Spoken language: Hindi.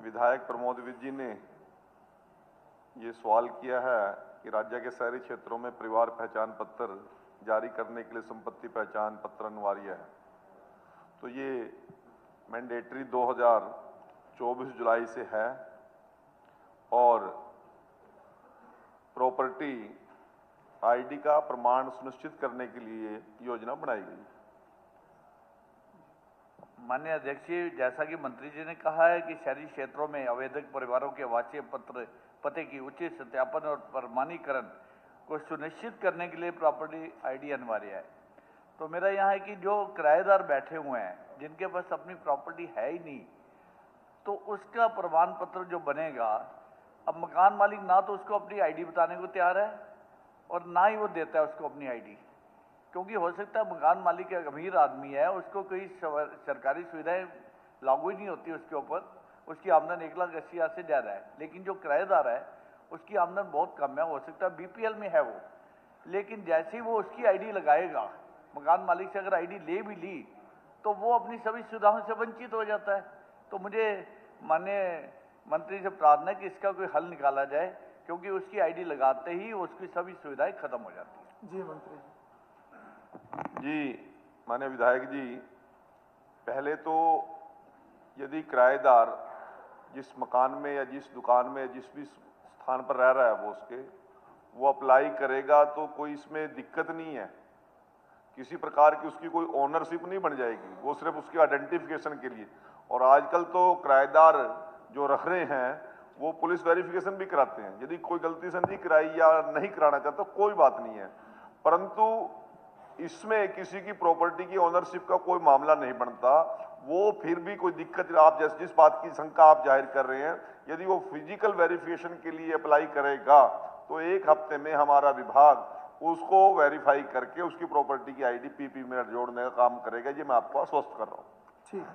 विधायक प्रमोद विज जी ने ये सवाल किया है कि राज्य के शहरी क्षेत्रों में परिवार पहचान पत्र जारी करने के लिए संपत्ति पहचान पत्र अनिवार्य है। तो ये मैंडेटरी 2024 जुलाई से है और प्रॉपर्टी आईडी का प्रमाण सुनिश्चित करने के लिए योजना बनाई गई। माननीय अध्यक्ष जी, जैसा कि मंत्री जी ने कहा है कि शहरी क्षेत्रों में आवेदक परिवारों के आवासीय पते की उचित सत्यापन और प्रमाणीकरण को सुनिश्चित करने के लिए प्रॉपर्टी आईडी अनिवार्य है। तो मेरा यहाँ है कि जो किराएदार बैठे हुए हैं, जिनके पास अपनी प्रॉपर्टी है ही नहीं, तो उसका प्रमाण पत्र जो बनेगा, अब मकान मालिक ना तो उसको अपनी आईडी बताने को तैयार है और ना ही वो देता है उसको अपनी आईडी, क्योंकि हो सकता है मकान मालिक एक अमीर आदमी है, उसको कोई सरकारी सुविधाएं लागू ही नहीं होती उसके ऊपर, उसकी आमदन 1,80,000 से ज़्यादा है। लेकिन जो किराएदार है उसकी आमदन बहुत कम है, हो सकता है बीपीएल में है वो, लेकिन जैसे ही वो उसकी आईडी लगाएगा, मकान मालिक से अगर आईडी ले भी ली तो वो अपनी सभी सुविधाओं से वंचित हो जाता है। तो मुझे माननीय मंत्री से प्रार्थना है कि इसका कोई हल निकाला जाए, क्योंकि उसकी आईडी लगाते ही उसकी सभी सुविधाएं खत्म हो जाती हैं। जी मंत्री जी, माननीय विधायक जी, पहले तो यदि किराएदार जिस मकान में या जिस दुकान में जिस भी स्थान पर रह रहा है वो अप्लाई करेगा तो कोई इसमें दिक्कत नहीं है, किसी प्रकार की उसकी कोई ओनरशिप नहीं बन जाएगी, वो सिर्फ उसके आइडेंटिफिकेशन के लिए। और आजकल तो किराएदार जो रख रहे हैं वो पुलिस वेरिफिकेशन भी कराते हैं, यदि कोई गलती से नहीं कराई या नहीं कराना चाहता तो कोई बात नहीं है, परंतु इसमें किसी की प्रॉपर्टी की ओनरशिप का कोई मामला नहीं बनता। वो फिर भी कोई दिक्कत, आप जिस बात की शंका आप जाहिर कर रहे हैं, यदि वो फिजिकल वेरिफिकेशन के लिए अप्लाई करेगा तो 1 हफ्ते में हमारा विभाग उसको वेरीफाई करके उसकी प्रॉपर्टी की आईडी पीपी में जोड़ने का काम करेगा। ये मैं आपको आश्वस्त कर रहा हूँ। ठीक।